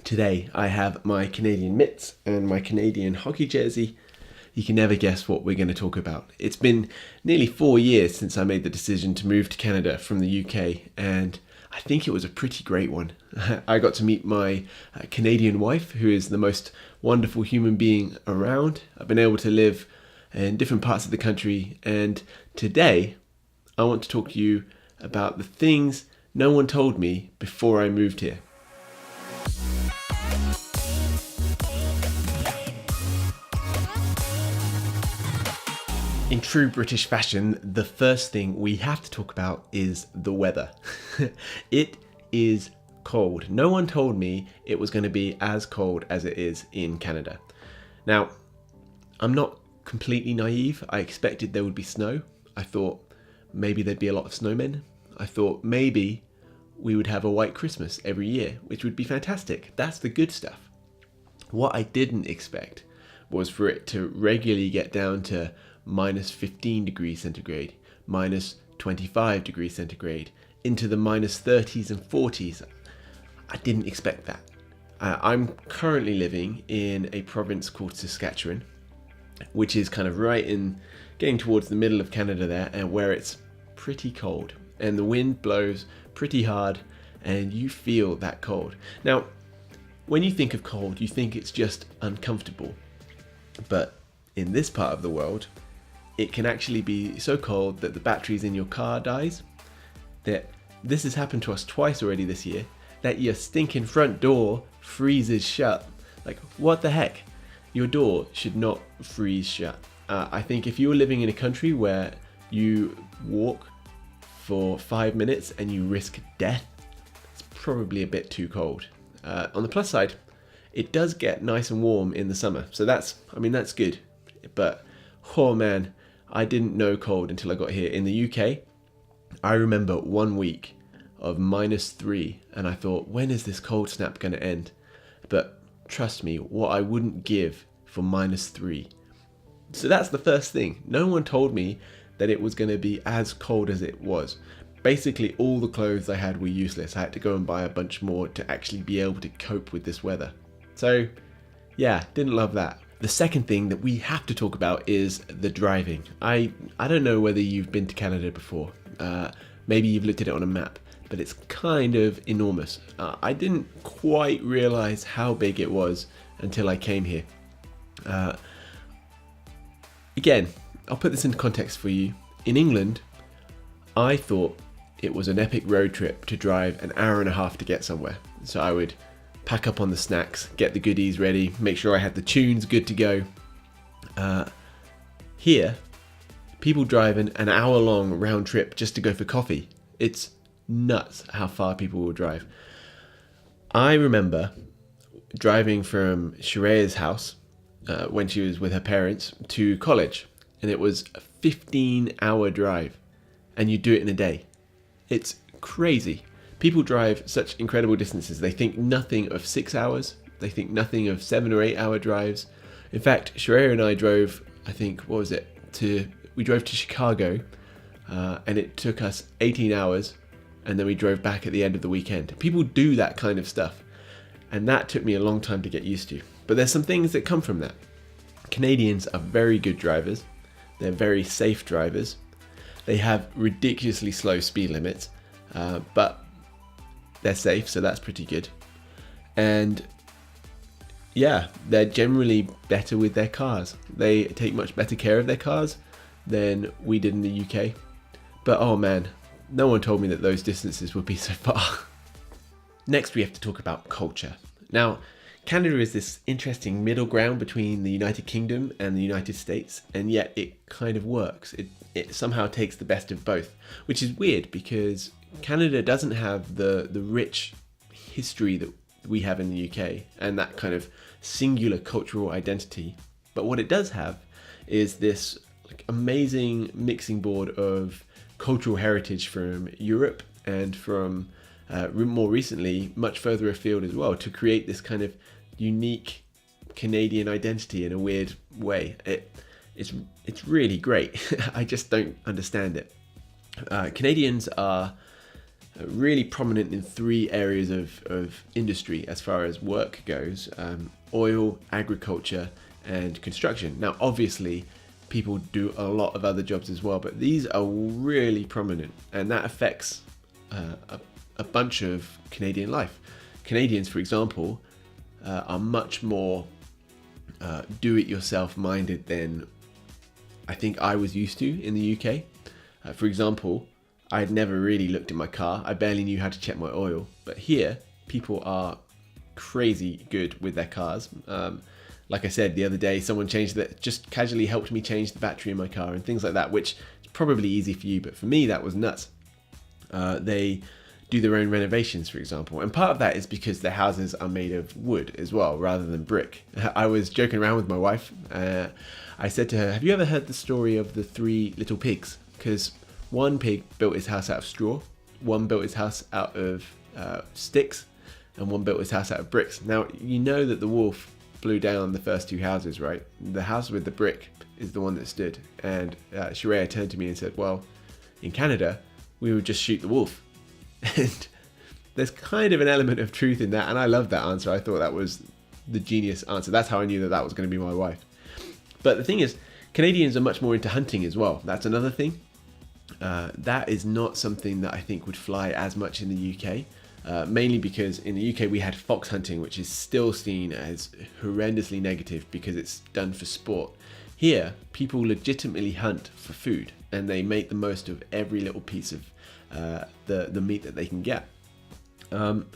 Today I have my Canadian mitts and my Canadian hockey jersey. You can never guess what we're going to talk about. It's been nearly 4 years since I made the decision to move to Canada from the UK, and I think it was a pretty great one. I got to meet my Canadian wife, who is the most wonderful human being around. I've been able to live in different parts of the country, and today I want to talk to you about the things no one told me before I moved here. In true British fashion, the first thing we have to talk about is the weather. It is cold. No one told me it was going to be as cold as it is in Canada. Now, I'm not completely naive. I expected there would be snow. I thought maybe there'd be a lot of snowmen. I thought maybe we would have a white Christmas every year, which would be fantastic. That's the good stuff. What I didn't expect was for it to regularly get down to minus 15 degrees centigrade, minus 25 degrees centigrade, into the minus 30s and 40s. I didn't expect that. I'm currently living in a province called Saskatchewan, which is kind of right in getting towards the middle of Canada there, and where it's pretty cold and the wind blows pretty hard and you feel that cold. Now, when you think of cold, you think it's just uncomfortable, but in this part of the world, it can actually be so cold that the batteries in your car dies. That this has happened to us twice already this year, that your stinking front door freezes shut. Like, what the heck? Your door should not freeze shut. I think if you're living in a country where you walk for 5 minutes and you risk death, it's probably a bit too cold. On the plus side, it does get nice and warm in the summer, so that's good. But oh man, I didn't know cold until I got here. In the UK, I remember 1 week of -3, and I thought, when is this cold snap going to end? But trust me, what I wouldn't give for -3. So that's the first thing. No one told me that it was going to be as cold as it was. Basically, all the clothes I had were useless. I had to go and buy a bunch more to actually be able to cope with this weather. So yeah, didn't love that. The second thing that we have to talk about is the driving. I don't know whether you've been to Canada before. Maybe you've looked at it on a map, but it's kind of enormous. I didn't quite realize how big it was until I came here. Again, I'll put this into context for you. In England, I thought it was an epic road trip to drive an hour and a half to get somewhere. So I would pack up on the snacks, get the goodies ready, make sure I had the tunes good to go. Here, people drive an hour-long round trip just to go for coffee. It's nuts how far people will drive. I remember driving from Sharea's house when she was with her parents to college, and it was a 15-hour drive, and you do it in a day. It's crazy. People drive such incredible distances. They think nothing of 6 hours. They think nothing of 7 or 8 hour drives. In fact, Shreya and I drove, I think, we drove to Chicago, and it took us 18 hours, and then we drove back at the end of the weekend. People do that kind of stuff, and that took me a long time to get used to. But there's some things that come from that. Canadians are very good drivers. They're very safe drivers. They have ridiculously slow speed limits, but they're safe, so that's pretty good. And yeah, they're generally better with their cars. They take much better care of their cars than we did in the UK. But oh man, no one told me that those distances would be so far. Next, we have to talk about culture. Now, Canada is this interesting middle ground between the United Kingdom and the United States, and yet it kind of works. It somehow takes the best of both, which is weird because Canada doesn't have the rich history that we have in the UK and that kind of singular cultural identity. But what it does have is this amazing mixing board of cultural heritage from Europe and from more recently much further afield as well, to create this kind of unique Canadian identity in a weird way. It's really great. I just don't understand it. Canadians are really prominent in three areas of industry as far as work goes: oil, agriculture, and construction. Now, obviously, people do a lot of other jobs as well, but these are really prominent, and that affects a bunch of Canadian life. Canadians, for example, are much more do-it-yourself minded than I think I was used to in the UK. For example, I had never really looked at my car. I barely knew how to check my oil. But here, people are crazy good with their cars. Like I said the other day, someone just casually helped me change the battery in my car and things like that, which is probably easy for you, but for me that was nuts. They do their own renovations, for example, and part of that is because their houses are made of wood as well rather than brick. I was joking around with my wife. I said to her, have you ever heard the story of the three little pigs? Because one pig built his house out of straw, one built his house out of sticks, and one built his house out of bricks. Now, you know that the wolf blew down the first two houses, right? The house with the brick is the one that stood. And Sharia turned to me and said, well, in Canada, we would just shoot the wolf. And there's kind of an element of truth in that, and I love that answer. I thought that was the genius answer. That's how I knew that that was going to be my wife. But the thing is, Canadians are much more into hunting as well. That's another thing. That is not something that I think would fly as much in the UK, mainly because in the UK we had fox hunting, which is still seen as horrendously negative because it's done for sport. Here, people legitimately hunt for food, and they make the most of every little piece of the meat that they can get. And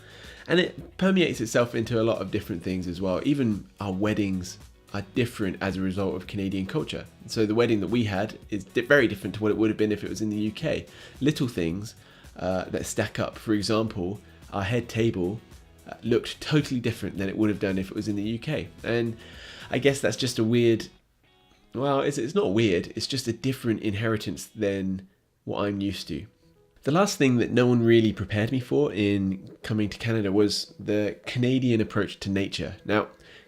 it permeates itself into a lot of different things as well. Even our weddings are different as a result of Canadian culture. So the wedding that we had is very different to what it would have been if it was in the UK. Little things that stack up. For example, our head table looked totally different than it would have done if it was in the UK. And I guess that's just a weird, well, it's not weird, it's just a different inheritance than what I'm used to. The last thing that no one really prepared me for in coming to Canada was the Canadian approach to nature. Now,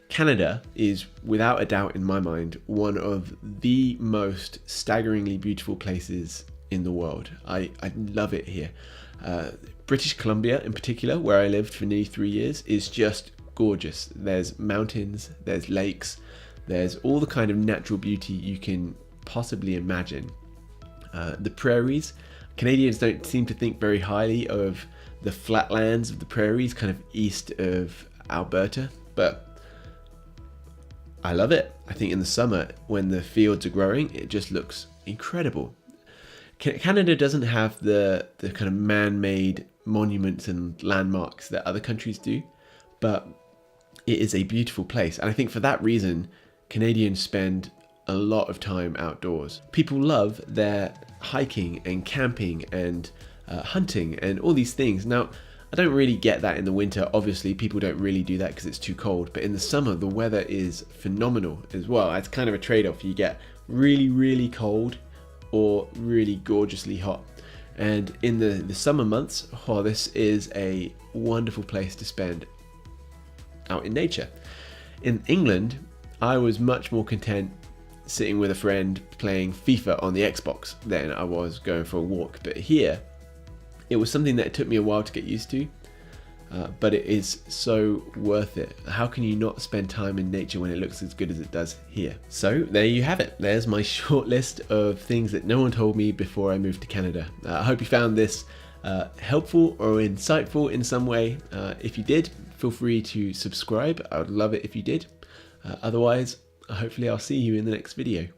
Canada is, without a doubt in my mind, one of the most staggeringly beautiful places in the world. I love it here. British Columbia in particular, where I lived for nearly 3 years, is just gorgeous. There's mountains, there's lakes, there's all the kind of natural beauty you can possibly imagine. The prairies, Canadians don't seem to think very highly of the flatlands of the prairies, kind of east of Alberta, but I love it. I think in the summer, when the fields are growing, it just looks incredible. Canada doesn't have the kind of man-made monuments and landmarks that other countries do, but it is a beautiful place. And I think for that reason, Canadians spend a lot of time outdoors. People love their hiking and camping and hunting and all these things. Now, I don't really get that in the winter. Obviously, people don't really do that because it's too cold. But in the summer, the weather is phenomenal as well. It's kind of a trade-off. You get really, really cold or really gorgeously hot. And in the summer months, this is a wonderful place to spend out in nature. In England, I was much more content sitting with a friend playing FIFA on the Xbox than I was going for a walk. But here, it was something that it took me a while to get used to, but it is so worth it. How can you not spend time in nature when it looks as good as it does here? So there you have it. There's my short list of things that no one told me before I moved to Canada. I hope you found this helpful or insightful in some way. If you did, feel free to subscribe. I would love it if you did. Otherwise, hopefully I'll see you in the next video.